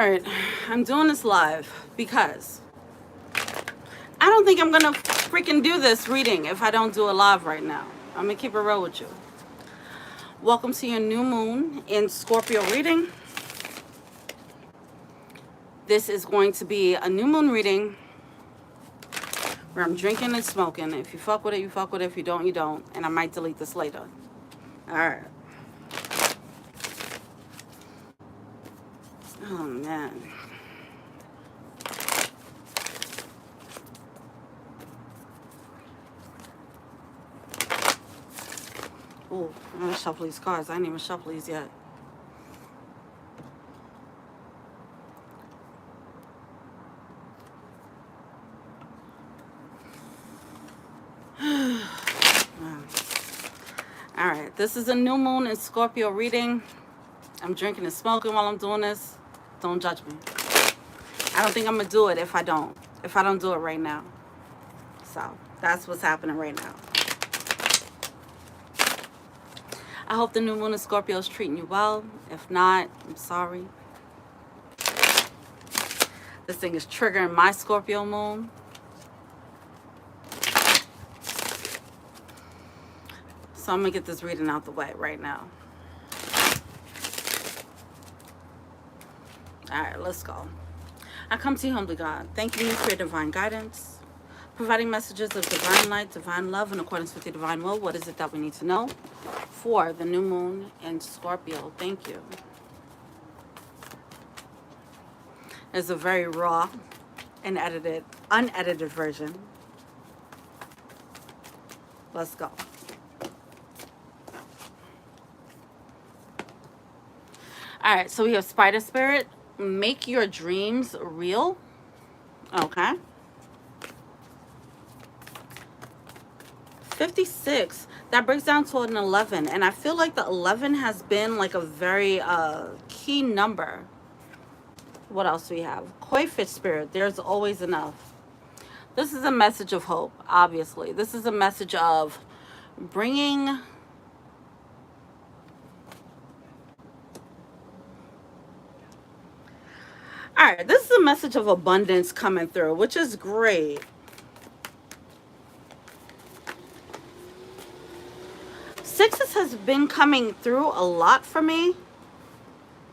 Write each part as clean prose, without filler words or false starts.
right, I'm doing this live because I don't think I'm gonna freaking do this reading if I don't do it live right now. I'm gonna keep it real with you. Welcome to your new moon in Scorpio reading. This is going to be a new moon reading where I'm drinking and smoking. If you fuck with it, you fuck with it. If you don't, you don't. And I might delete this later. All right. Oh, man. Oh, I'm going to shuffle these cards. I ain't even shuffle these yet. All right, this is a new moon in Scorpio reading. I'm drinking and smoking while I'm doing this. Don't judge me. I don't think I'm gonna do it if I don't do it right now. So that's what's happening right now. I hope the new moon in Scorpio is treating you well. If not, I'm sorry. This thing is triggering my Scorpio moon. So I'm gonna get this reading out the way right now. All right, let's go. I come to you humbly, God, thanking you for your divine guidance, providing messages of divine light, divine love in accordance with your divine will. What is it that we need to know for the new moon in Scorpio? Thank you. There's a very raw and unedited version. Let's go. All right, so we have Spider Spirit. Make your dreams real. Okay. 56. That breaks down to an 11. And I feel like the 11 has been like a very key number. What else do we have? Koi Fish Spirit. There's always enough. This is a message of hope, obviously. This is a message of bringing... All right, this is a message of abundance coming through, which is great. Sixes has been coming through a lot for me.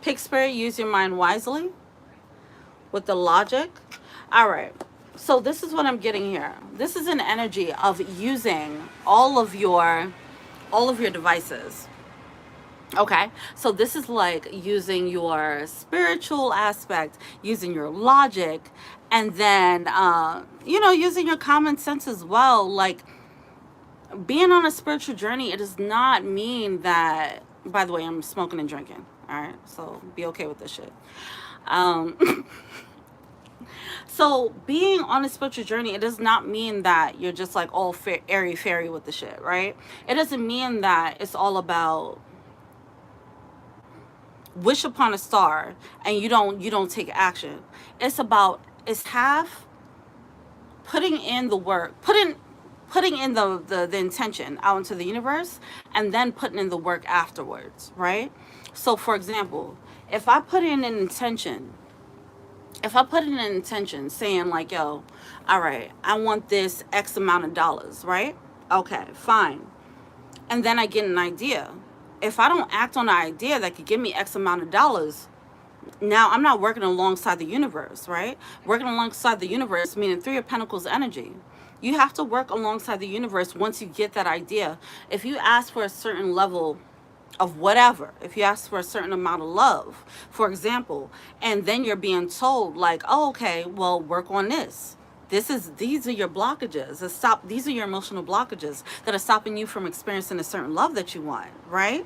Pig Spirit, use your mind wisely with the logic. All right, so this is what I'm getting here. This is an energy of using all of your devices. Okay, so this is like using your spiritual aspect, using your logic, and then, using your common sense as well. Like, being on a spiritual journey, it does not mean that, by the way, I'm smoking and drinking, all right? So be okay with this shit. So being on a spiritual journey, it does not mean that you're just like all airy-fairy with the shit, right? It doesn't mean that it's all about... wish upon a star and you don't take action. It's half putting in the work, putting in the intention out into the universe, and then putting in the work afterwards, right? So for example, if I put in an intention saying like, yo, all right, I want this X amount of dollars, right? Okay, fine. And then I get an idea. If I don't act on an idea that could give me X amount of dollars, now I'm not working alongside the universe, right? Working alongside the universe, meaning 3 of Pentacles energy. You have to work alongside the universe once you get that idea. If you ask for a certain level of whatever, if you ask for a certain amount of love, for example, and then you're being told like, oh, okay, well, work on this. These are your blockages. These are your emotional blockages that are stopping you from experiencing a certain love that you want, right?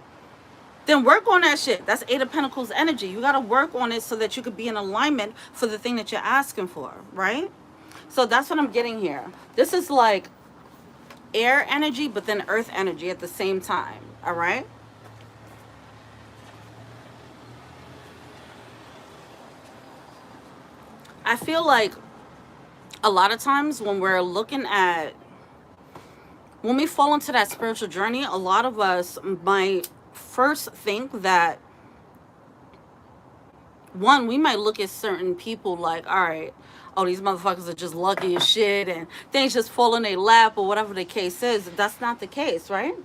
Then work on that shit. That's 8 of Pentacles energy. You got to work on it so that you could be in alignment for the thing that you're asking for, right? So that's what I'm getting here. This is like air energy, but then earth energy at the same time, all right? I feel like a lot of times when we fall into that spiritual journey, a lot of us might first think that one, we might look at certain people like, all right, oh, these motherfuckers are just lucky as shit and things just fall in their lap or whatever the case is. That's not the case, right?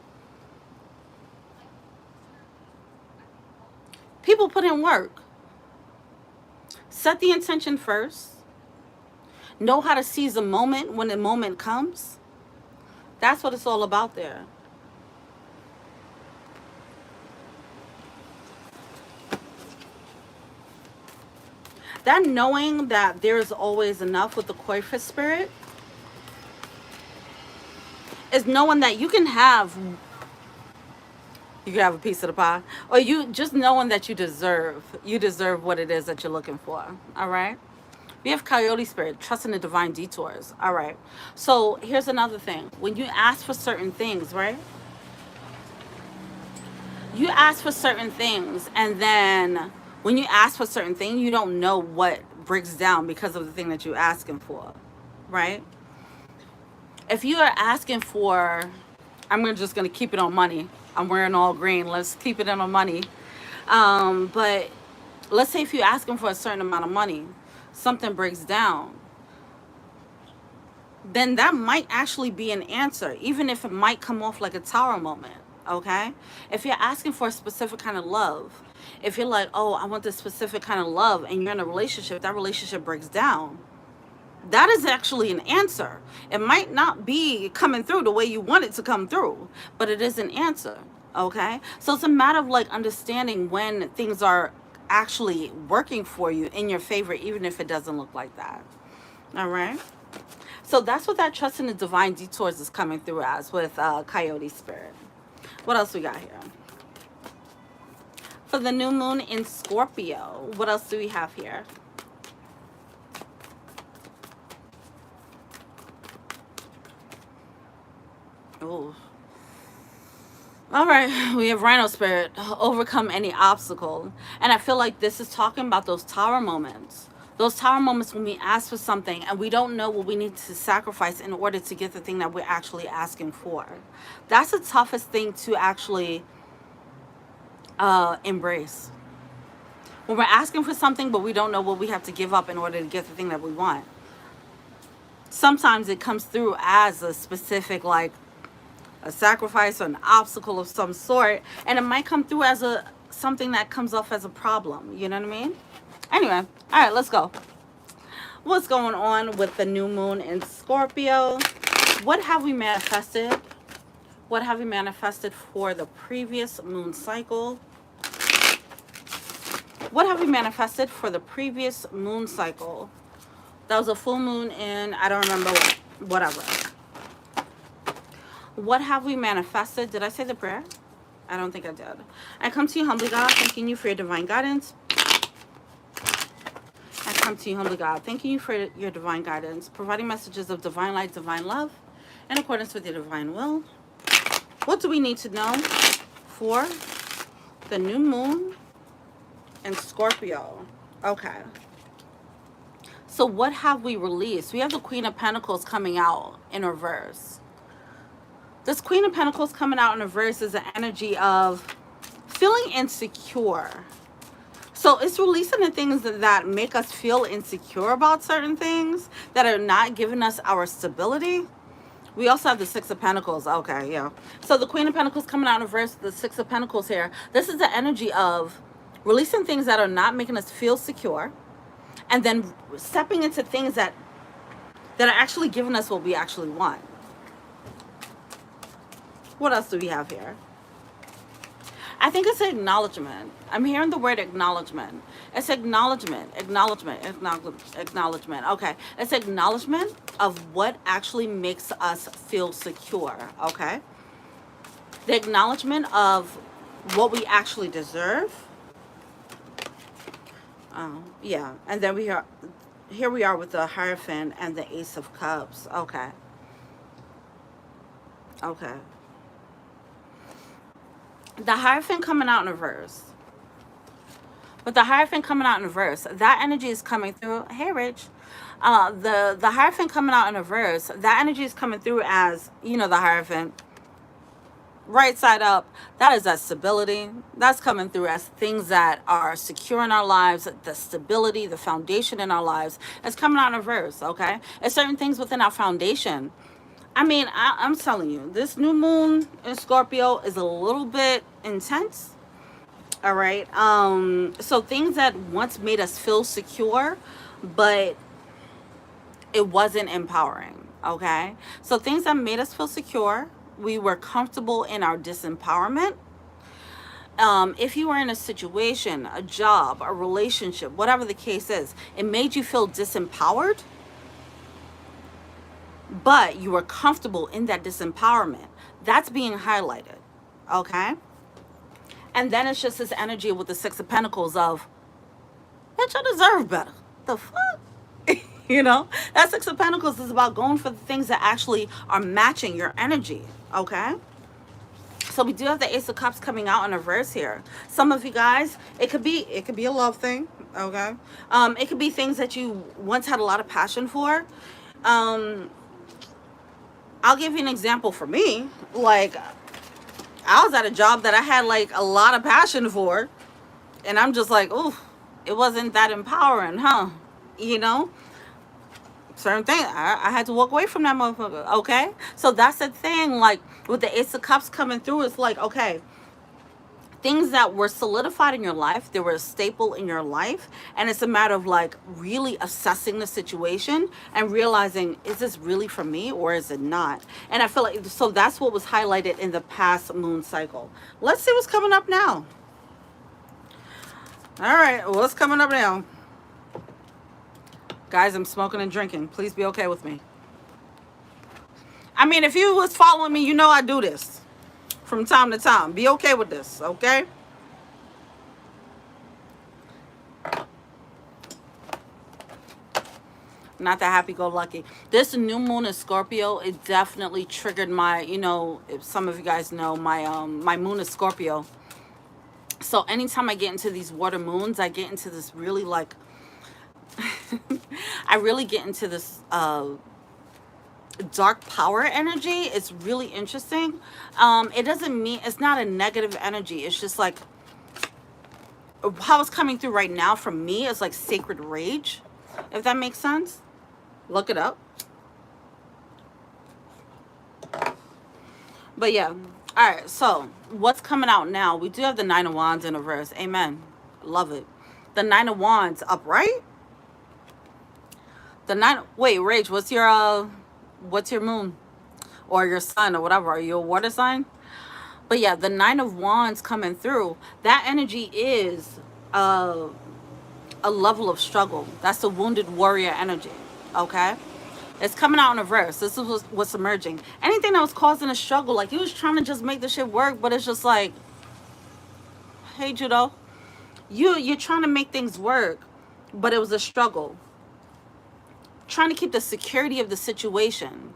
People put in work. Set the intention first. Know how to seize a moment when the moment comes. That's what it's all about there. That knowing that there's always enough with the koi fish spirit is knowing that you can have a piece of the pie, or you just knowing that you deserve what it is that you're looking for. All right. We have coyote spirit, trusting the divine detours. All right. So here's another thing. When you ask for certain things, right? You ask for certain things, and then when you ask for certain things, you don't know what breaks down because of the thing that you're asking for, right? If you are asking for, just gonna keep it on money. I'm wearing all green. Let's keep it in on money. But let's say if you're asking for a certain amount of money, something breaks down, then that might actually be an answer, even if it might come off like a tower moment. Okay? If you're asking for a specific kind of love, if you're like, oh, I want this specific kind of love, and you're in a relationship, that relationship breaks down, that is actually an answer. It might not be coming through the way you want it to come through, but it is an answer. Okay? So it's a matter of like understanding when things are actually working for you in your favor, even if it doesn't look like that. All right? So that's what that trust in the divine detours is coming through as with coyote spirit. What else we got here? For the new moon in Scorpio, what else do we have here? Oh. All right, we have Rhino Spirit, overcome any obstacle. And I feel like this is talking about those tower moments. Those tower moments when we ask for something and we don't know what we need to sacrifice in order to get the thing that we're actually asking for. That's the toughest thing to actually embrace. When we're asking for something but we don't know what we have to give up in order to get the thing that we want. Sometimes it comes through as a specific, like, a sacrifice or an obstacle of some sort, and it might come through as something that comes off as a problem. You know what I mean? Anyway, all right, let's go. What's going on with the new moon in Scorpio? What have we manifested? What have we manifested for the previous moon cycle? What have we manifested for the previous moon cycle? That was a full moon in, I don't remember whatever. What have we manifested? Did I say the prayer? I don't think I did. I come to you humbly, God, thanking you for your divine guidance. I come to you humbly, God, thanking you for your divine guidance, providing messages of divine light, divine love, in accordance with your divine will. What do we need to know for the new moon in Scorpio? Okay. So what have we released? We have the Queen of Pentacles coming out in reverse. This Queen of Pentacles coming out in reverse is an energy of feeling insecure. So it's releasing the things that make us feel insecure about certain things that are not giving us our stability. We also have the Six of Pentacles. Okay, yeah. So the Queen of Pentacles coming out in reverse, the Six of Pentacles here. This is the energy of releasing things that are not making us feel secure, and then stepping into things that are actually giving us what we actually want. What else do we have here? I think it's acknowledgement. I'm hearing the word acknowledgement. It's acknowledgement. Okay. It's acknowledgement of what actually makes us feel secure. Okay. The acknowledgement of what we actually deserve. Yeah. And then here we are with the Hierophant and the Ace of Cups. Okay. Okay. The Hierophant coming out in reverse. With the Hierophant coming out in reverse, that energy is coming through. Hey, Rich. The Hierophant coming out in reverse, that energy is coming through as, you know, the Hierophant. right side up, that is that stability. That's coming through as things that are secure in our lives, the stability, the foundation in our lives. It's coming out in reverse, okay? It's certain things within our foundation. I mean, I'm telling you, this new moon in Scorpio is a little bit intense. All right. So things that once made us feel secure, but it wasn't empowering. Okay. So things that made us feel secure, we were comfortable in our disempowerment. If you were in a situation, a job, a relationship, whatever the case is, it made you feel disempowered, but you were comfortable in that disempowerment. That's being highlighted. Okay. And then it's just this energy with the Six of Pentacles of, bitch, I deserve better. The fuck? You know? That Six of Pentacles is about going for the things that actually are matching your energy. Okay? So we do have the Ace of Cups coming out in reverse here. Some of you guys, it could be a love thing. Okay? It could be things that you once had a lot of passion for. I'll give you an example for me. Like, I was at a job that I had like a lot of passion for, and I'm just like, ooh, it wasn't that empowering, huh? You know, certain thing, I had to walk away from that motherfucker. Okay, so that's the thing. Like with the Ace of Cups coming through, it's like, okay, things that were solidified in your life, they were a staple in your life, and it's a matter of like really assessing the situation and realizing, is this really for me or is it not? And I feel like, so that's what was highlighted in the past moon cycle. Let's see what's coming up now. All right, what's coming up now? Guys, I'm smoking and drinking. Please be okay with me. I mean, if you was following me, you know I do this from time to time. Be okay with this, okay? Not that happy-go-lucky. This new moon in Scorpio, it definitely triggered my, you know, if some of you guys know, my moon is Scorpio. So anytime I get into these water moons, I get into this really like, I really get into this dark power energy. It's really interesting. It doesn't mean, it's not a negative energy. It's just like, how it's coming through right now from me is like sacred rage, if that makes sense. Look it up. But yeah. All right. So what's coming out now? We do have the Nine of Wands in reverse. Amen. Love it. The Nine of Wands upright. The nine. Wait, Rage. What's your moon or your sun or whatever? Are you a water sign? But yeah, the Nine of Wands coming through. That energy is a level of struggle. That's the wounded warrior energy. Okay, it's coming out in reverse. This is what's emerging. Anything that was causing a struggle, like you was trying to just make the shit work, but it's just like, hey Judo, you're trying to make things work, but it was a struggle. Trying to keep the security of the situation.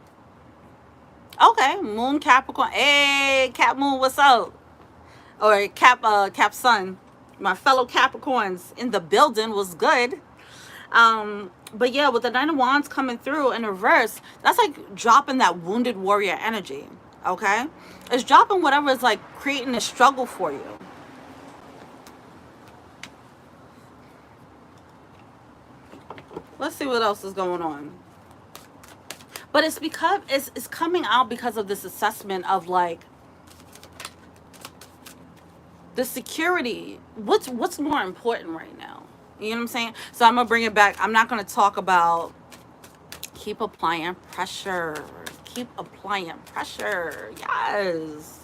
Okay, Moon Capricorn. Hey, Cap Moon, what's up? Or Cap Sun. My fellow Capricorns in the building was good. But yeah, with the Nine of Wands coming through in reverse, that's like dropping that wounded warrior energy. Okay? It's dropping whatever is like creating a struggle for you. Let's see what else is going on. But it's because it's coming out because of this assessment of like the security. What's more important right now? You know what I'm saying? So I'm gonna bring it back. I'm not gonna talk about keep applying pressure. Keep applying pressure. Yes.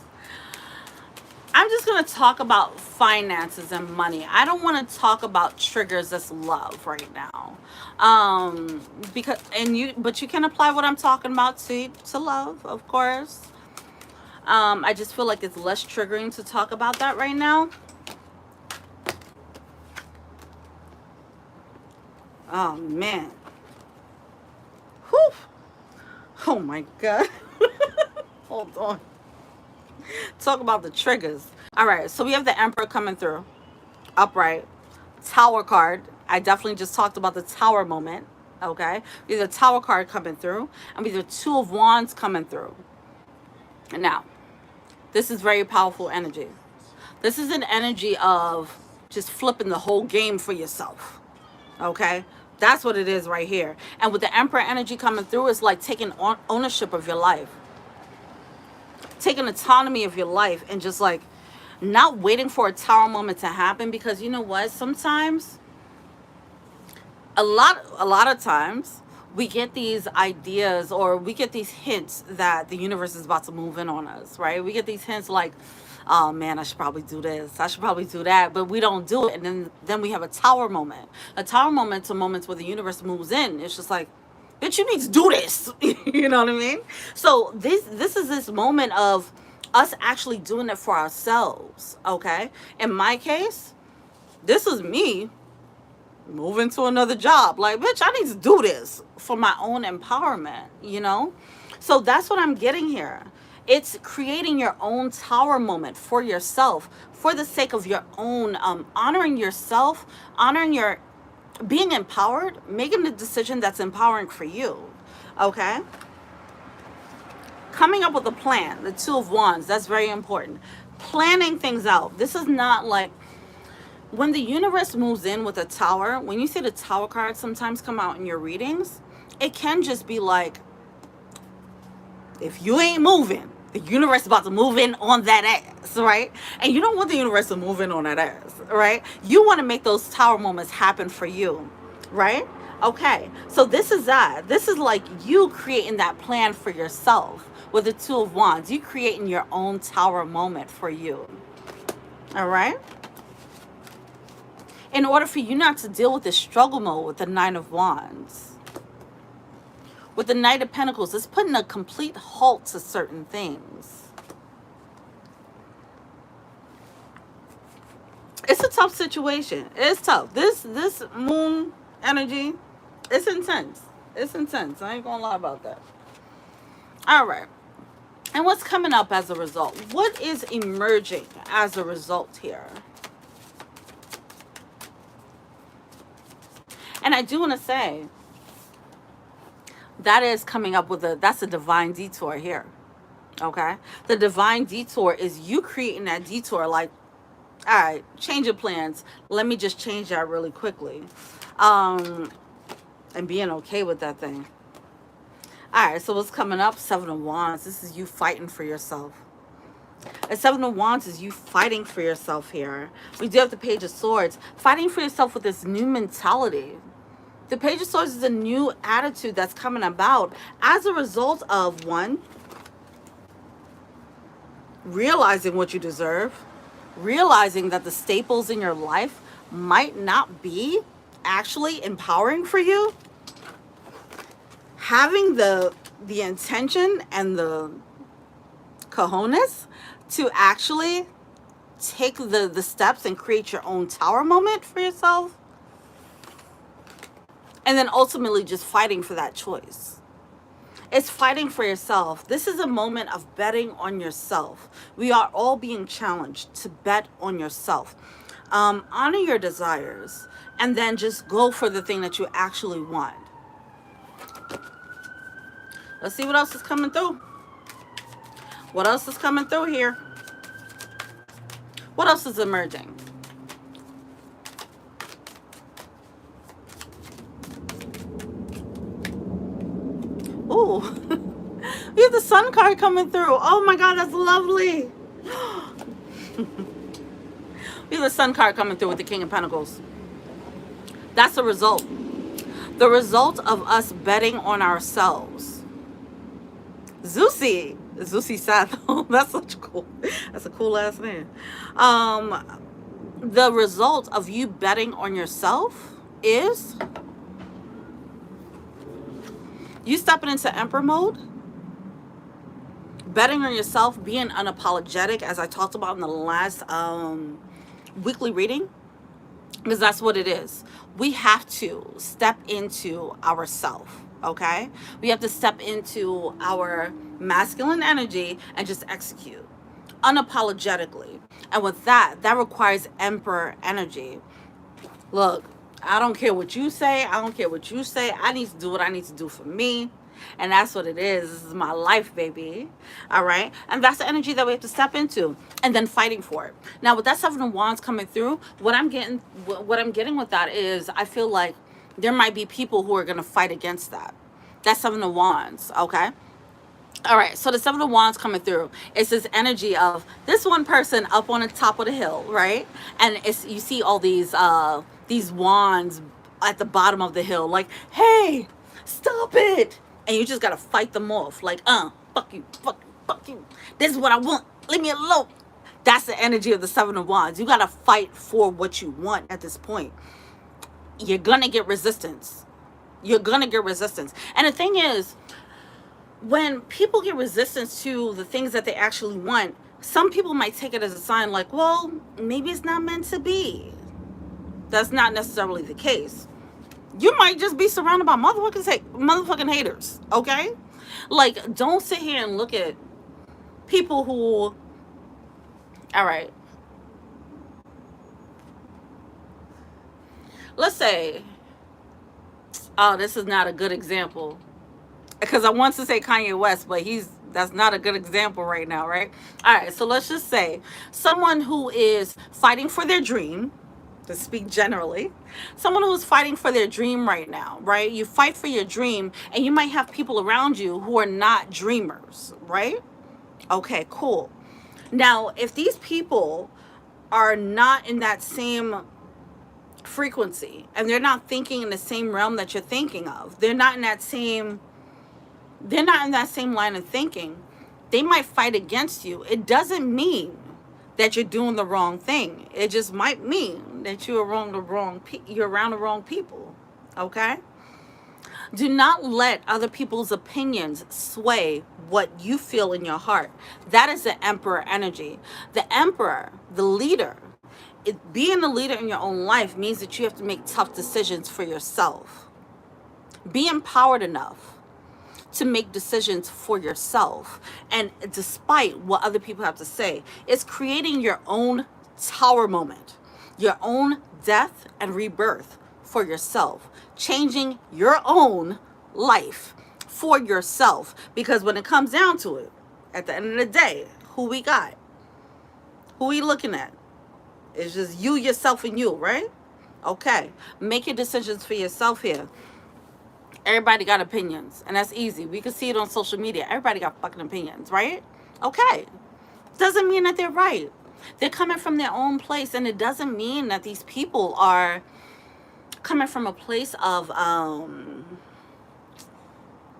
I'm just gonna talk about finances and money. I don't want to talk about triggers that's love right now. But you can apply what I'm talking about to love, of course. I just feel like it's less triggering to talk about that right now. Oh man. Whew. Oh my God. Hold on. Talk about the triggers. All right, so we have the Emperor coming through. Upright. Tower card. I definitely just talked about the Tower moment. Okay. We have the Tower card coming through. And we have the Two of Wands coming through. And now, This is very powerful energy. This is an energy of just flipping the whole game for yourself. Okay? That's what it is right here. And with the Emperor energy coming through, it's like taking ownership of your life. Taking autonomy of your life and just like not waiting for a tower moment to happen, because you know what? Sometimes, a lot of times, we get these ideas or we get these hints that the universe is about to move in on us, right? We get these hints like, oh man, I should probably do this, I should probably do that, but we don't do it. And then we have a tower moment. A tower moment to moments where the universe moves in. It's just like, bitch, you need to do this. You know what I mean? So this is this moment of us actually doing it for ourselves, okay? In my case, this is me moving to another job. Like, bitch, I need to do this for my own empowerment, you know? So that's what I'm getting here. It's creating your own tower moment for yourself, for the sake of your own, honoring yourself, honoring your being empowered, making a decision that's empowering for you, okay? Coming up with a plan, the Two of Wands, that's very important. Planning things out. This is not like, when the universe moves in with a tower, when you see the tower cards sometimes come out in your readings, it can just be like, if you ain't moving, the universe is about to move in on that ass, right? And you don't want the universe to move in on that ass, right? You want to make those tower moments happen for you, right? Okay, so this is that. This is like you creating that plan for yourself with the Two of Wands. You creating your own tower moment for you, all right? In order for you not to deal with this struggle mode with the Nine of Wands. With the Knight of Pentacles, it's putting a complete halt to certain things. It's a tough situation. It's tough. This moon energy, it's intense. It's intense. I ain't gonna lie about that. All right. And what's coming up as a result? What is emerging as a result here? And I do want to say, that is coming up with that's a divine detour here. Okay? The divine detour is you creating that detour like, all right, change your plans. Let me just change that really quickly. And being okay with that thing. All right, so what's coming up? Seven of Wands. This is you fighting for yourself. And Seven of Wands is you fighting for yourself here. We do have the Page of Swords. Fighting for yourself with this new mentality. The Page of Swords is a new attitude that's coming about as a result of, one, realizing what you deserve, realizing that the staples in your life might not be actually empowering for you, having the intention and the cojones to actually take the steps and create your own tower moment for yourself. And then ultimately just fighting for that choice. It's fighting for yourself. This is a moment of betting on yourself. We are all being challenged to bet on yourself. Honor your desires. And then just go for the thing that you actually want. Let's see what else is coming through. What else is coming through here? What else is emerging? Ooh, we have the Sun card coming through. Oh my God, that's lovely. We have the Sun card coming through with the King of Pentacles. That's the result. The result of us betting on ourselves. Zeusy Seth. That's such a cool. That's a cool last name. The result of you betting on yourself is you stepping into Emperor mode, betting on yourself, being unapologetic, as I talked about in the last weekly reading, because that's what it is. We have to step into ourself, okay? We have to step into our masculine energy and just execute unapologetically. And with that requires Emperor energy. Look, I don't care what you say. I don't care what you say. I need to do what I need to do for me. And that's what it is. This is my life, baby. All right. And that's the energy that we have to step into, and then fighting for it. Now, with that Seven of Wands coming through, what I'm getting with that is, I feel like there might be people who are going to fight against that. That's Seven of Wands. Okay. All right, so the Seven of Wands coming through, it's this energy of this one person up on the top of the hill, right? And it's, you see all these wands at the bottom of the hill, like, hey, stop it. And you just got to fight them off, like, fuck you, fuck you, fuck you. This is what I want. Leave me alone. That's the energy of the Seven of Wands. You got to fight for what you want at this point. You're going to get resistance. You're going to get resistance. And the thing is, when people get resistance to the things that they actually want, some people might take it as a sign like, well, maybe it's not meant to be. That's not necessarily the case. You might just be surrounded by motherfucking haters, okay? Like, don't sit here and look at people who, all right, let's say, oh, this is not a good example, because I want to say Kanye West, but that's not a good example right now, right? All right, so let's just say someone who is fighting for their dream, to speak generally, someone who is fighting for their dream right now, right? You fight for your dream, and you might have people around you who are not dreamers, right? Okay, cool. Now, if these people are not in that same frequency, and they're not thinking in the same realm that you're thinking of, they're not in that same line of thinking, they might fight against you. It doesn't mean that you're doing the wrong thing. It just might mean that you're around the wrong people. Okay? Do not let other people's opinions sway what you feel in your heart. That is the Emperor energy. The Emperor, the leader, being the leader in your own life means that you have to make tough decisions for yourself. Be empowered enough to make decisions for yourself, and despite what other people have to say, it's creating your own tower moment, your own death and rebirth for yourself, changing your own life for yourself. Because when it comes down to it, at the end of the day, who we looking at? It's just you, yourself, and you, right? Okay, make your decisions for yourself here. Everybody got opinions, and that's easy. We can see it on social media. Everybody got fucking opinions, right? Okay. Doesn't mean that they're right. They're coming from their own place, and it doesn't mean that these people are coming from a place of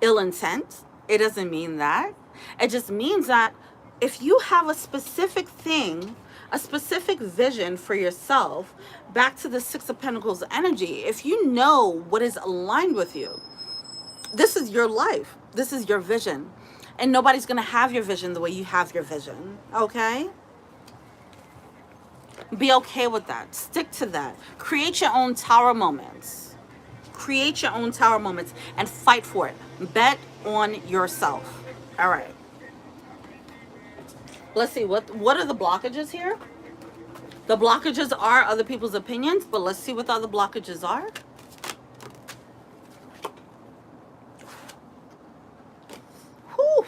ill intent. It doesn't mean that. It just means that if you have a specific thing, a specific vision for yourself, back to the Six of Pentacles energy, if you know what is aligned with you, this is your life. This is your vision. And nobody's going to have your vision the way you have your vision. Okay? Be okay with that. Stick to that. Create your own tower moments. Create your own tower moments and fight for it. Bet on yourself. All right. Let's see. What are the blockages here? The blockages are other people's opinions, but let's see what the other blockages are. Whew.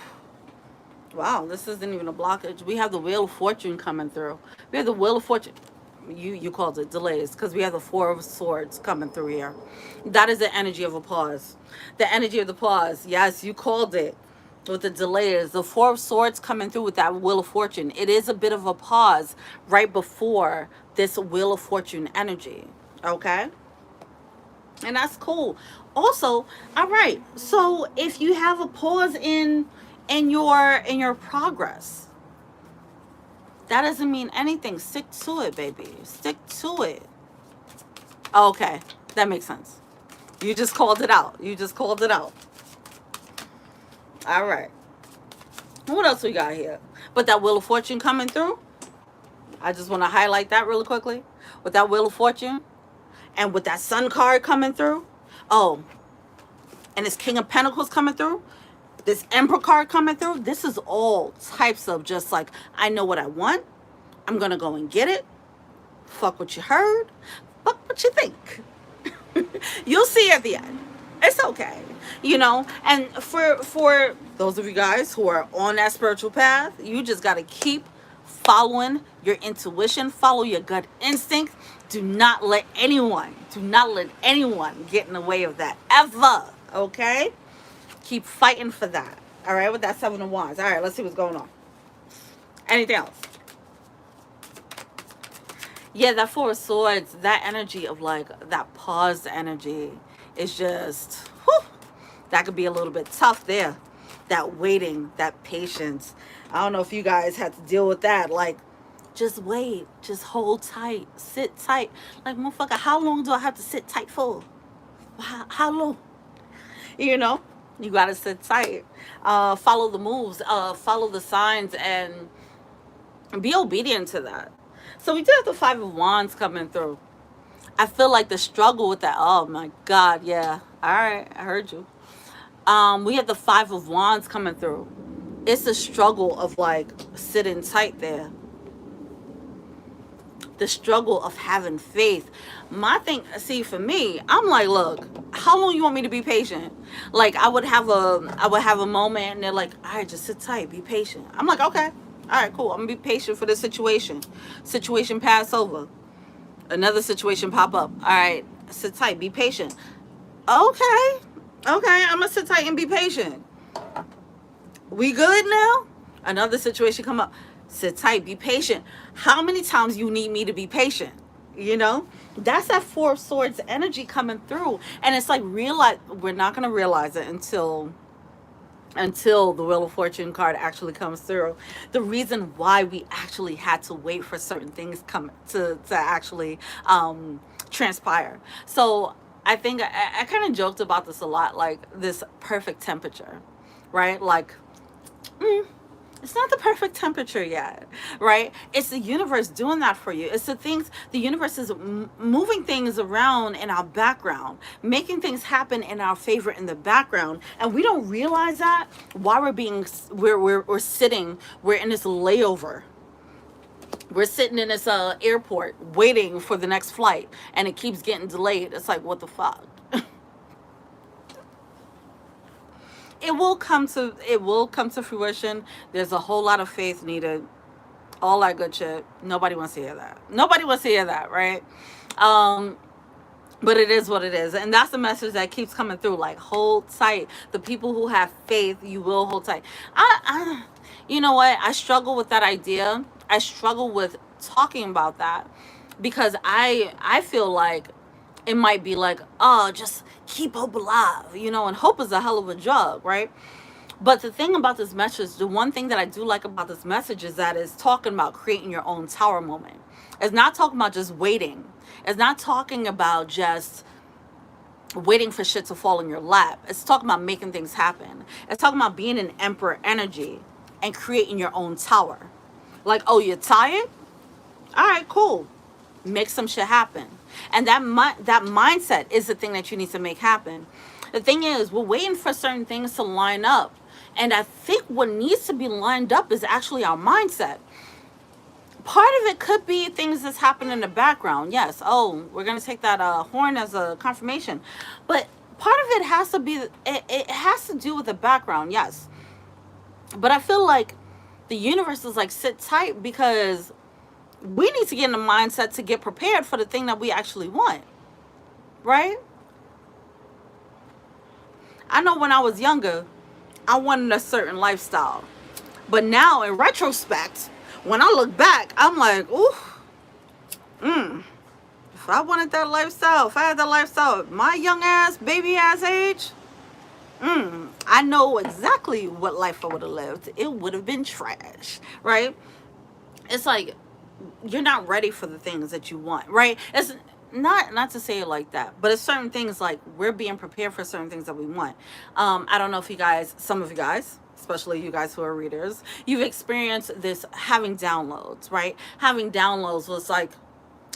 Wow, this isn't even a blockage. We have the Wheel of Fortune coming through. We have the Wheel of Fortune. You called it delays, because we have the Four of Swords coming through here. That is the energy of a pause. The energy of the pause. Yes, you called it. With the delays, the Four of Swords coming through with that Wheel of Fortune. It is a bit of a pause right before this Wheel of Fortune energy. Okay? And that's cool. Also, all right, so if you have a pause in your progress, that doesn't mean anything. Stick to it, baby. Stick to it. Okay, that makes sense. You just called it out. You just called it out. All right. What else we got here? But that Wheel of Fortune coming through. I just want to highlight that really quickly. With that Wheel of Fortune. And with that Sun card coming through. Oh. And this King of Pentacles coming through. This Emperor card coming through. This is all types of just like, I know what I want. I'm going to go and get it. Fuck what you heard. Fuck what you think. You'll see at the end. It's okay. you know. And for those of you guys who are on that spiritual path, you just got to keep following your intuition, follow your gut instinct. Do not let anyone get in the way of that ever. Okay, keep fighting for that. All right, with that Seven of Wands. All right, let's see what's going on. Anything else? Yeah, that Four of Swords, that energy of like that paused energy is just, whew, that could be a little bit tough there. That waiting, that patience. I don't know if you guys had to deal with that. Like, just wait, just hold tight, sit tight. Like, motherfucker, how long do I have to sit tight for? How long? You know, you gotta sit tight. Follow the moves, follow the signs, and be obedient to that. So we do have the Five of Wands coming through. I feel like the struggle with that. Oh my God, yeah. All right, I heard you. We have the Five of Wands coming through. It's a struggle of like sitting tight there. The struggle of having faith. My thing, see, for me, I'm like, look, how long you want me to be patient? Like, I would have a moment, and they're like, all right, just sit tight, be patient. I'm like, okay, all right, cool. I'm gonna be patient for this situation. Situation pass over. Another situation pop up. All right, sit tight, be patient. Okay, I'm gonna sit tight and be patient. We good now? Another situation come up. Sit tight, be patient. How many times you need me to be patient? You know, that's that Four of Swords energy coming through. And it's like, realize, we're not going to realize it until the Wheel of Fortune card actually comes through. The reason why we actually had to wait for certain things come to actually transpire. So I think I kind of joked about this a lot, like this perfect temperature, right? Like, it's not the perfect temperature yet, right? It's the universe doing that for you. It's the things, the universe is moving things around in our background, making things happen in our favor in the background. And we don't realize that while we're sitting, we're in this layover. We're sitting in this airport waiting for the next flight, and it keeps getting delayed. It's like, what the fuck? It will come to fruition. There's a whole lot of faith needed. All that good shit. Nobody wants to hear that. Nobody wants to hear that, right? But it is what it is. And that's the message that keeps coming through. Like, hold tight. The people who have faith, you will hold tight. You know what? I struggle with that idea. I struggle with talking about that because I feel like it might be like, oh, just keep hope alive, you know, and hope is a hell of a drug, right? But the thing about this message, the one thing that I do like about this message is that it's talking about creating your own tower moment. It's not talking about just waiting. It's not talking about just waiting for shit to fall in your lap. It's talking about making things happen. It's talking about being an emperor energy and creating your own tower. Like, oh, you're tired? All right, cool. Make some shit happen. And that mindset is the thing that you need to make happen. The thing is, we're waiting for certain things to line up. And I think what needs to be lined up is actually our mindset. Part of it could be things that's happening in the background. Yes. Oh, we're going to take that horn as a confirmation. But part of it has to be, it has to do with the background. Yes. But I feel like the universe is like, sit tight, because we need to get in the mindset to get prepared for the thing that we actually want. Right? I know when I was younger, I wanted a certain lifestyle. But now, in retrospect, when I look back, I'm like, ooh, if I wanted that lifestyle, if I had that lifestyle at my young ass, baby ass age, I know exactly what life I would have lived. It would have been trash, right? It's like, you're not ready for the things that you want, right? It's not to say it like that, but it's certain things, like, we're being prepared for certain things that we want. I don't know if you guys, some of you guys, especially you guys who are readers, you've experienced this, having downloads, right? Having downloads was like,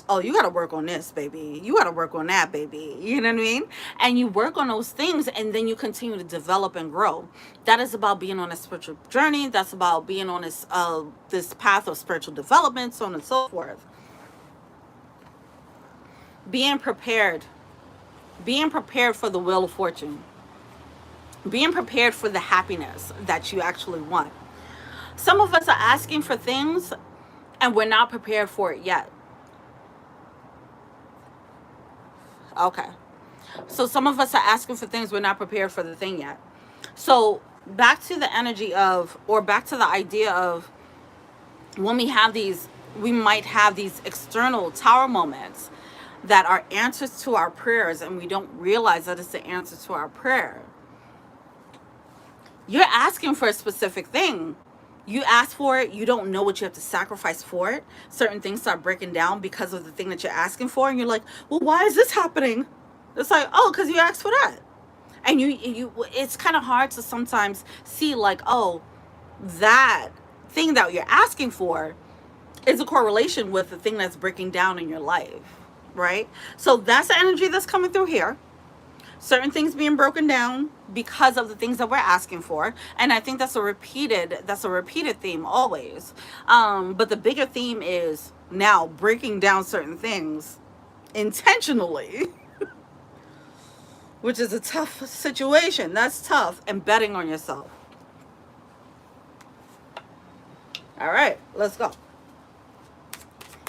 oh, you got to work on this, baby. You got to work on that, baby. You know what I mean? And you work on those things, and then you continue to develop and grow. That is about being on a spiritual journey. That's about being on this path of spiritual development, so on and so forth. Being prepared for the Wheel of Fortune. being prepared for the happiness that you actually want. Some of us are asking for things and we're not prepared for it yet. Okay. So some of us are asking for things, we're not prepared for the thing yet. So back to the energy of, or back to the idea of, when we have these, we might have these external tower moments that are answers to our prayers, and we don't realize that it's the answer to our prayer. You're asking for a specific thing. You ask for it, you don't know what you have to sacrifice for it. Certain things start breaking down because of the thing that you're asking for, and you're like, well, why is this happening? It's like, oh, because you asked for that. And you it's kind of hard to sometimes see, like, oh, that thing that you're asking for is a correlation with the thing that's breaking down in your life, right? So that's the energy that's coming through here. Certain things being broken down because of the things that we're asking for. And I think that's a repeated theme always. But the bigger theme is now breaking down certain things intentionally, which is a tough situation. That's tough. And betting on yourself. All right, let's go.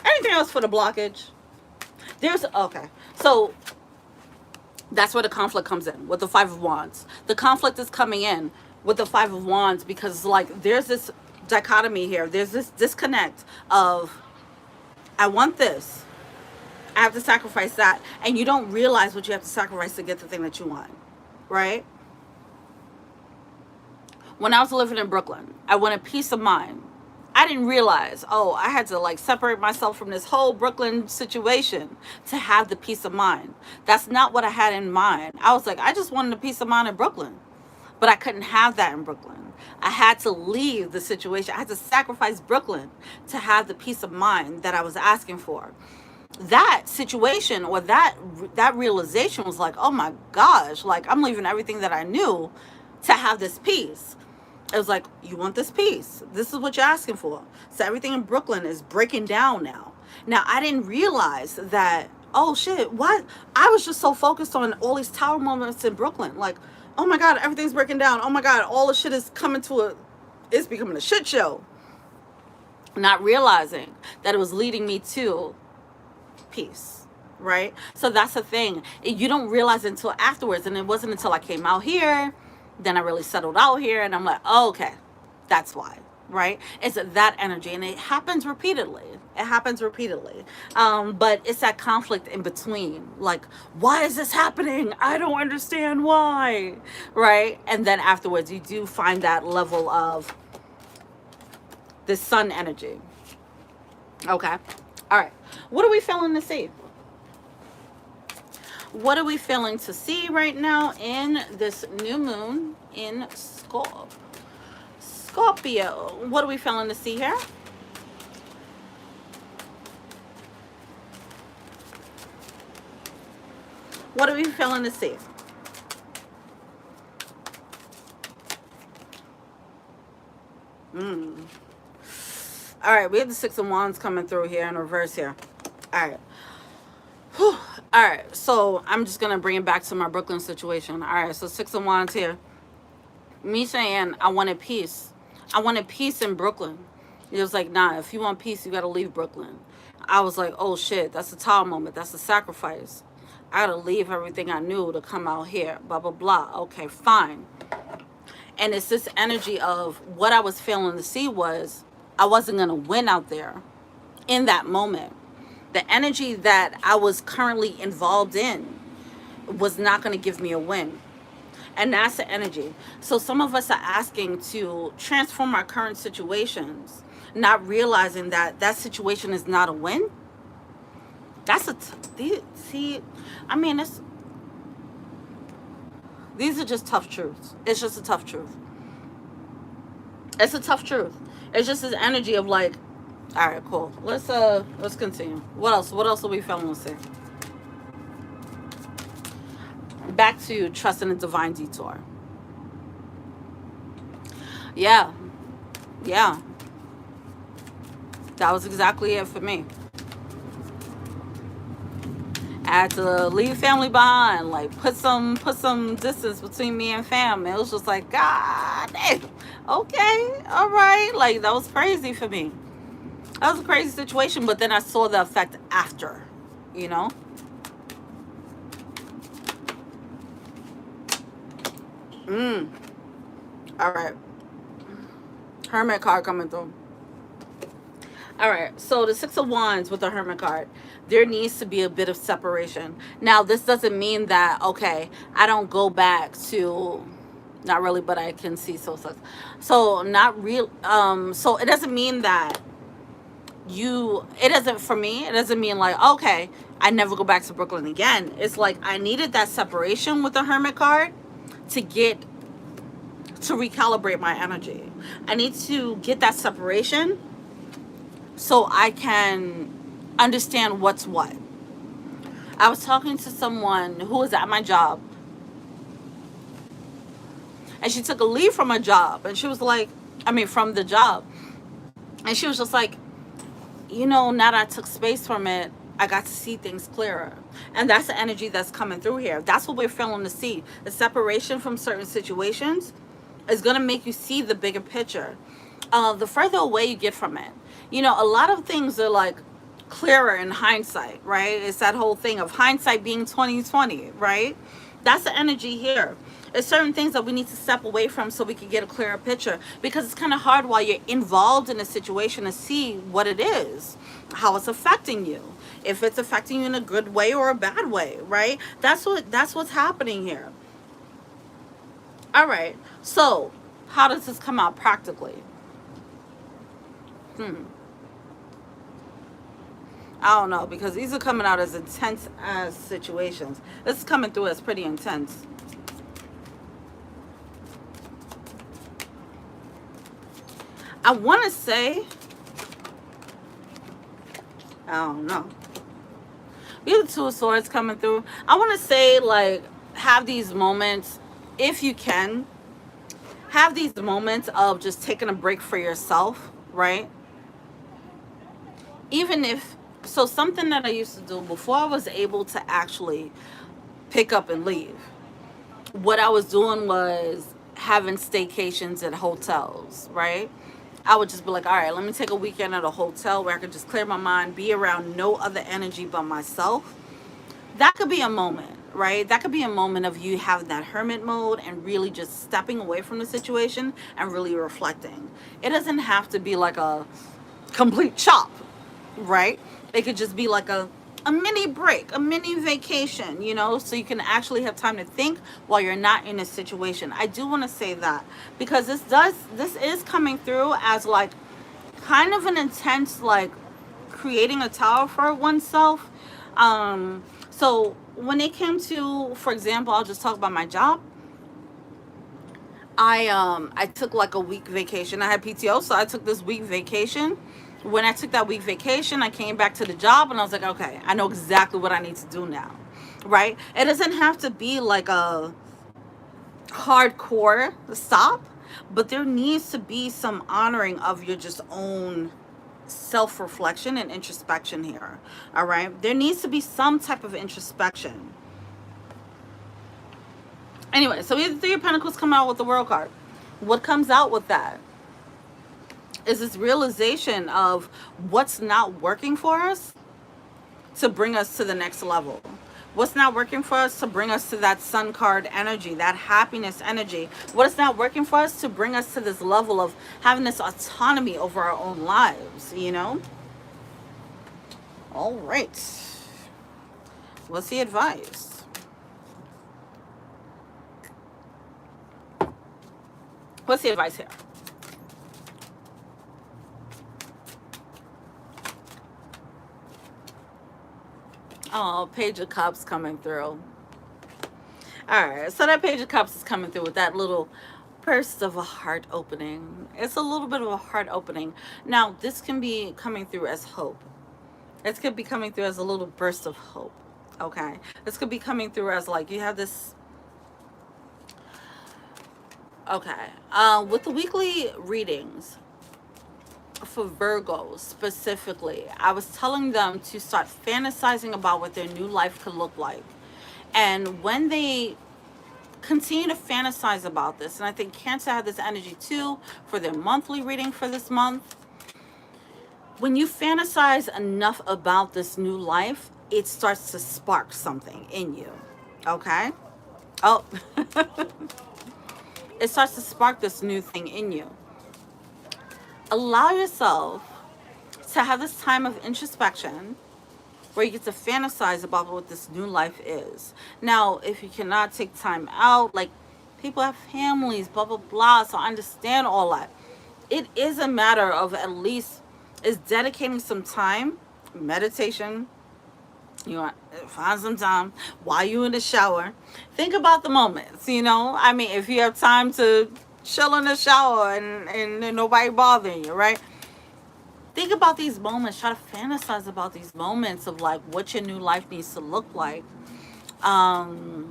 Anything else for the blockage? Okay. So that's where the conflict comes in with the Five of Wands. The conflict is coming in with the Five of Wands because, like, there's this dichotomy here. There's this disconnect of, I want this, I have to sacrifice that, and you don't realize what you have to sacrifice to get the thing that you want, right? When I was living in Brooklyn, I wanted peace of mind. I didn't realize, oh, I had to, like, separate myself from this whole Brooklyn situation to have the peace of mind. That's not what I had in mind. I was like, I just wanted a peace of mind in Brooklyn. But I couldn't have that in Brooklyn. I had to leave the situation. I had to sacrifice Brooklyn to have the peace of mind that I was asking for. That situation, or that realization was like, oh my gosh, like, I'm leaving everything that I knew to have this peace. It was like, you want this peace. This is what you're asking for. So everything in Brooklyn is breaking down now. Now, I didn't realize that, oh shit, what? I was just so focused on all these tower moments in Brooklyn. Like, oh my God, everything's breaking down. Oh my God, all the shit is coming to it's becoming a shit show. Not realizing that it was leading me to peace, right? So that's the thing. You don't realize it until afterwards. And it wasn't until I came out here, then I really settled out here, and I'm like, oh, okay, that's why, right? It's that energy, and it happens repeatedly. It happens repeatedly. But it's that conflict in between. Like, why is this happening? I don't understand why, right? And then afterwards, you do find that level of the sun energy. Okay. All right. What are we feeling to see? What are we feeling to see right now in this new moon in Scorpio? What are we feeling to see here? What are we feeling to see? All right, we have the Six of Wands coming through here in reverse here. All right. Whew. All right, so I'm just going to bring it back to my Brooklyn situation. All right, so Six of Wands here. Me saying I wanted peace. I wanted peace in Brooklyn. It was like, nah, if you want peace, you got to leave Brooklyn. I was like, oh, shit, that's a tower moment. That's a sacrifice. I got to leave everything I knew to come out here, blah, blah, blah. Okay, fine. And it's this energy of what I was feeling to see was I wasn't going to win out there in that moment. The energy that I was currently involved in was not going to give me a win. And that's the energy. So some of us are asking to transform our current situations, not realizing that that situation is not a win. That's see, I mean, these are just tough truths. It's just a tough truth. It's a tough truth. It's just this energy of like, all right, cool. Let's continue. What else? What else are we feeling to see? Back to trusting a divine detour. Yeah. Yeah. That was exactly it for me. had to leave family behind, like put some distance between me and fam. It was just like, God damn, okay, all right. Like, that was crazy for me. That was a crazy situation, but then I saw the effect after, you know? All right. Hermit card coming through. All right, so the Six of Wands with the Hermit card, there needs to be a bit of separation. Now, this doesn't mean that, okay, I don't go back to, not really, but I can see so not real. So it doesn't mean that it doesn't, for me, it doesn't mean like, okay, I never go back to Brooklyn again. It's like I needed that separation with the Hermit card to recalibrate my energy. I need to get that separation so I can understand what's what. I was talking to someone who was at my job, and she took a leave from her job, and she was like, from the job, and she was just like, now that I took space from it, I got to see things clearer. And that's the energy that's coming through here. That's what we're feeling to see. The separation from certain situations is going to make you see the bigger picture. The further away you get from it, a lot of things are like clearer in hindsight, right? It's that whole thing of hindsight being 20/20, right? That's the energy here. There's certain things that we need to step away from so we can get a clearer picture, because it's kind of hard while you're involved in a situation to see what it is, how it's affecting you, if it's affecting you in a good way or a bad way, right? That's what's happening here. All right, so how does this come out practically? I don't know, because these are coming out as intense as situations. This is coming through as pretty intense. I want to say, I don't know. We have the Two of Swords coming through. I want to say, like, have these moments, if you can, have these moments of just taking a break for yourself, right? Even if, so something that I used to do before I was able to actually pick up and leave, what I was doing was having staycations at hotels, right? I would just be like, all right, let me take a weekend at a hotel where I could just clear my mind, be around no other energy but myself. That could be a moment, right? That could be a moment of you having that hermit mode and really just stepping away from the situation and really reflecting. It doesn't have to be like a complete chop, right? It could just be like a mini break, a mini vacation, so you can actually have time to think while you're not in a situation. I do want to say that, because this is coming through as like kind of an intense, like creating a tower for oneself. So when it came to, for example, I'll just talk about my job. I took like a week vacation. I had PTO, so I took this week vacation. When I took that week vacation, I came back to the job and I was like, okay, I know exactly what I need to do now, right? It doesn't have to be like a hardcore stop, but there needs to be some honoring of your just own self-reflection and introspection here, all right? There needs to be some type of introspection. Anyway, so we have the Three of Pentacles come out with the World card. What comes out with that is this realization of what's not working for us to bring us to the next level. What's not working for us to bring us to that Sun card energy, that happiness energy. What is not working for us to bring us to this level of having this autonomy over our own lives, All right. What's the advice? What's the advice here? Oh, Page of Cups coming through. All right, so that Page of Cups is coming through with that little burst of a heart opening. It's a little bit of a heart opening. Now, this can be coming through as hope. This could be coming through as a little burst of hope, okay? This could be coming through as like you have this... Okay, with the weekly readings, for Virgos specifically, I was telling them to start fantasizing about what their new life could look like. And when they continue to fantasize about this, and I think Cancer had this energy too for their monthly reading for this month, when you fantasize enough about this new life, it starts to spark something in you. Okay? Oh, it starts to spark this new thing in you. Allow yourself to have this time of introspection where you get to fantasize about what this new life is. Now, if you cannot take time out, like people have families, blah, blah, blah, so I understand all that. It is a matter of at least is dedicating some time, meditation. You want to find some time while you're in the shower. Think about the moments, you know. I mean, if you have time to chill in the shower and nobody bothering you, right? Think about these moments. Try to fantasize about these moments of like what your new life needs to look like. And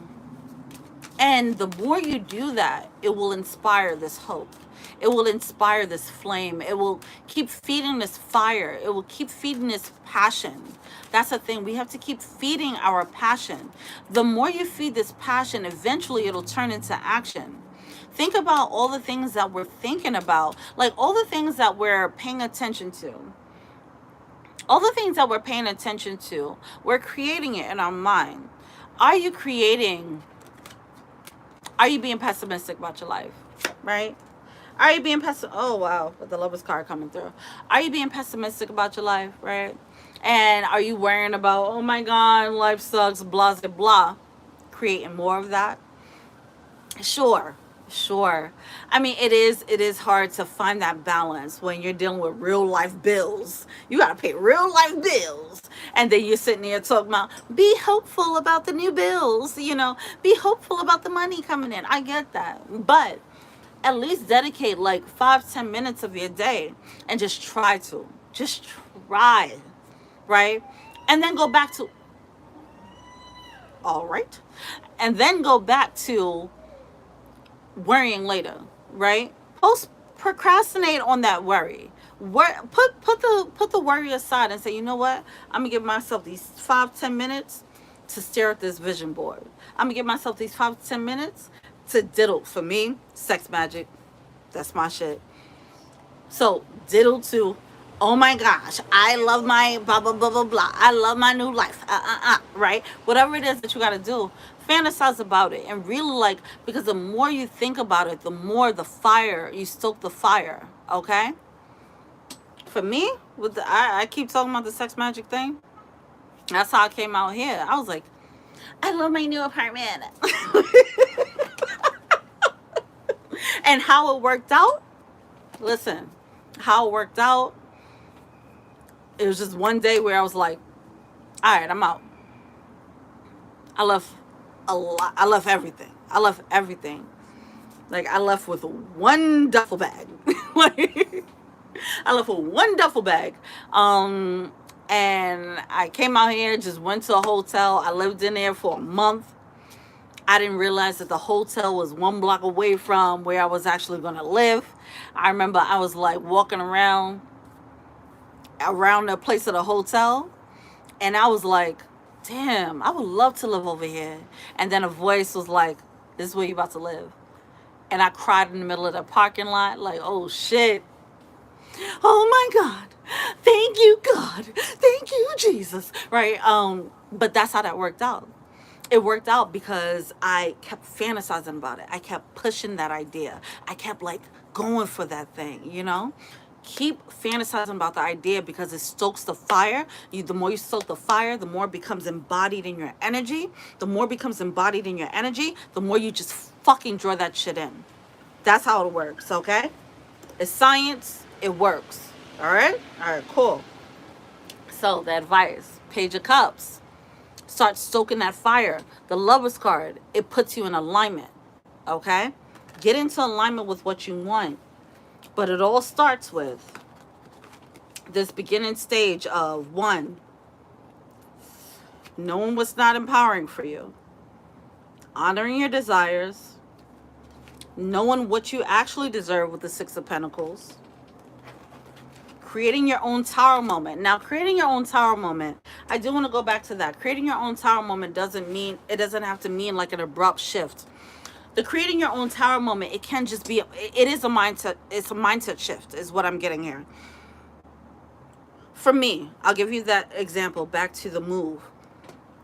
the more you do that, it will inspire this hope. It will inspire this flame. It will keep feeding this fire. It will keep feeding this passion. That's the thing. We have to keep feeding our passion. The more you feed this passion, eventually it'll turn into action. Think about all the things that we're thinking about, like all the things that we're paying attention to. All the things that we're paying attention to, we're creating it in our mind. Are you being pessimistic about your life, right? Are you being oh wow, with the Lover's card coming through. Are you being pessimistic about your life, right? And are you worrying about, oh my God, life sucks, blah, blah, blah, creating more of that? Sure. I mean, it is hard to find that balance when you're dealing with real life bills. You got to pay real life bills. And then you're sitting there talking about, be hopeful about the new bills, you know, be hopeful about the money coming in. I get that. But at least dedicate like 5-10 minutes of your day and just try, right? And then go back to, all right. And then go back to worrying later, right? Procrastinate on that worry. Put the worry aside and say, you know what? I'm gonna give myself these 5-10 minutes to stare at this vision board. I'm gonna give myself these 5-10 minutes to diddle. For me, sex magic, that's my shit. So diddle to, oh my gosh, I love my blah blah blah blah blah. I love my new life. Right? Whatever it is that you gotta do, fantasize about it and really like, because the more you think about it, the more the fire, you stoke the fire. Okay? For me, with I keep talking about the sex magic thing. That's how I came out here. I was like, I love my new apartment. And how it worked out, listen, how it worked out, it was just one day where I was like, all right, I'm out. I left a lot. I left everything. Like, I left with one duffel bag. I left with one duffel bag. And I came out here, just went to a hotel. I lived in there for a month. I didn't realize that the hotel was 1 block away from where I was actually going to live. I remember I was like walking around the place of the hotel, and I was like, damn, I would love to live over here. And then a voice was like, this is where you about to live. And I cried in the middle of the parking lot, like, oh shit. Oh my God. Thank you, God. Thank you, Jesus. Right? But that's how that worked out. It worked out because I kept fantasizing about it. I kept pushing that idea. I kept like going for that thing, you know? Keep fantasizing about the idea because it stokes the fire. The more you stoke the fire, the more it becomes embodied in your energy. The more it becomes embodied in your energy, the more you just fucking draw that shit in. That's how it works, okay? It's science. It works. All right? All right, cool. So the advice, Page of Cups. Start stoking that fire. The Lover's card, it puts you in alignment, okay? Get into alignment with what you want. But it all starts with this beginning stage of 1, knowing what's not empowering for you, honoring your desires, knowing what you actually deserve with the 6 of Pentacles, creating your own tower moment. Now, creating your own tower moment, I do want to go back to that. Creating your own tower moment doesn't mean, it doesn't have to mean like an abrupt shift. The creating your own tower moment, it can just be, it is a mindset, it's a mindset shift is what I'm getting here. For me, I'll give you that example back to the move.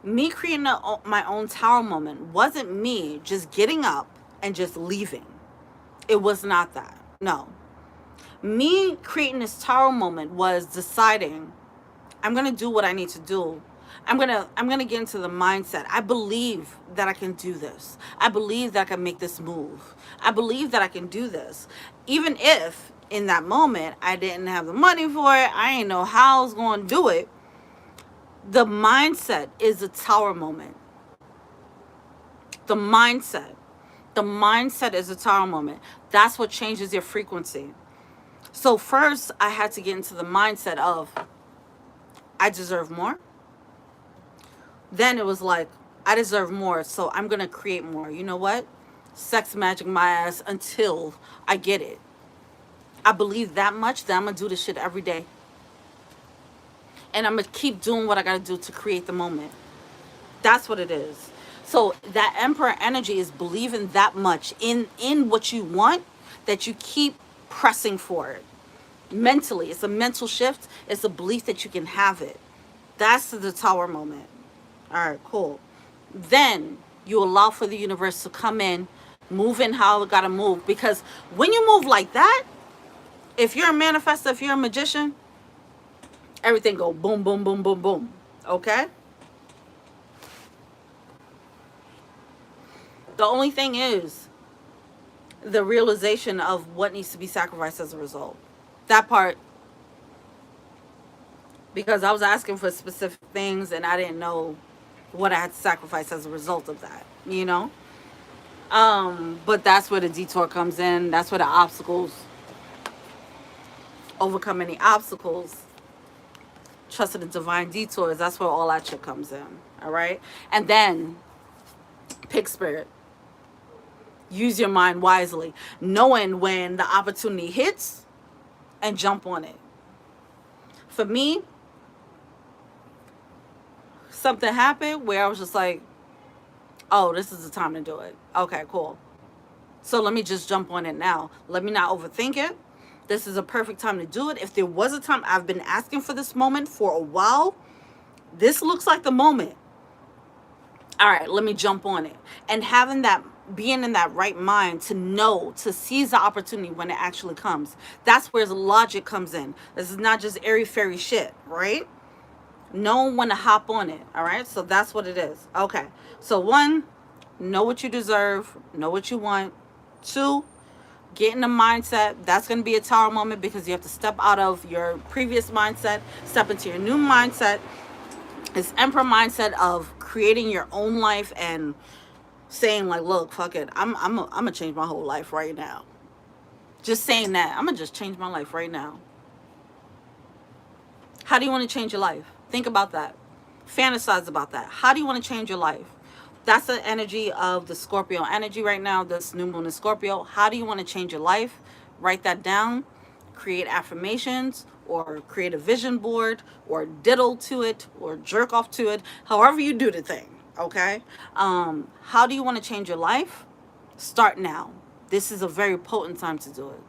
Me creating my own tower moment wasn't me just getting up and just leaving. It was not that. No. Me creating this tower moment was deciding I'm going to do what I need to do. I'm going to get into the mindset. I believe that I can do this. I believe that I can make this move. I believe that I can do this. Even if in that moment I didn't have the money for it, I didn't know how I was going to do it. The mindset is a tower moment. The mindset is a tower moment. That's what changes your frequency. So first, I had to get into the mindset of, I deserve more. Then it was like, I deserve more, so I'm going to create more. You know what? Sex magic my ass until I get it. I believe that much that I'm going to do this shit every day. And I'm going to keep doing what I got to do to create the moment. That's what it is. So that Emperor energy is believing that much in what you want that you keep pressing for it. Mentally, it's a mental shift. It's a belief that you can have it. That's the tower moment. All right, cool. Then you allow for the universe to come in, move in how it got to move. Because when you move like that, if you're a manifestor, if you're a magician, everything go boom, boom, boom, boom, boom. Okay? The only thing is the realization of what needs to be sacrificed as a result. That part, because I was asking for specific things and I didn't know what I had to sacrifice as a result of that, you know? But that's where the detour comes in. That's where the obstacles, overcome any obstacles, trusting the divine detours, that's where all that shit comes in, all right? And then, pick spirit. Use your mind wisely, knowing when the opportunity hits and jump on it. For me, something happened where I was just like, oh, this is the time to do it. Okay, cool. So let me just jump on it now. Let me not overthink it. This is a perfect time to do it. If there was a time, I've been asking for this moment for a while. This looks like the moment. All right, let me jump on it. And having that, being in that right mind to know, to seize the opportunity when it actually comes. That's where the logic comes in. This is not just airy-fairy shit, right? Knowing when to hop on it, all right? So that's what it is. Okay, so 1, know what you deserve, know what you want. 2, get in the mindset. That's going to be a tower moment because you have to step out of your previous mindset, step into your new mindset. It's Emperor mindset of creating your own life and saying like, look, fuck it, I'm gonna change my whole life right now. Just saying that, I'm gonna just change my life right now. How do you want to change your life? Think about that. Fantasize about that. How do you want to change your life? That's the energy of the Scorpio energy right now. This new moon in Scorpio. How do you want to change your life? Write that down. Create affirmations or create a vision board or diddle to it or jerk off to it. However you do the thing. Okay? How do you want to change your life? Start now. This is a very potent time to do it.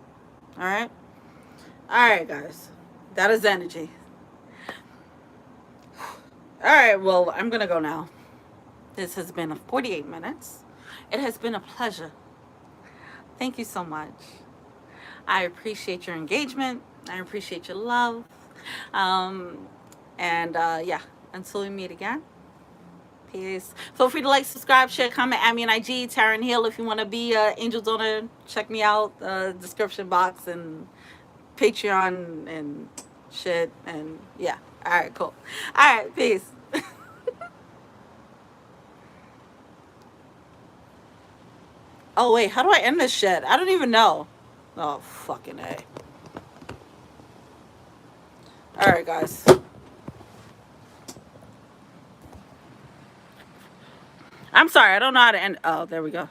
All right? All right, guys. That is energy. All right, well, I'm going to go now. This has been 48 minutes. It has been a pleasure. Thank you so much. I appreciate your engagement. I appreciate your love. Yeah, until we meet again. Peace. Feel free to like, subscribe, share, comment, add me on IG, Taryn Hill. If you want to be an angel donor, check me out. Description box and Patreon and shit. And yeah. All right, cool. All right, peace. Oh, wait, how do I end this shit? I don't even know. Oh, fucking A. All right, guys. I'm sorry, I don't know how to end. Oh, there we go.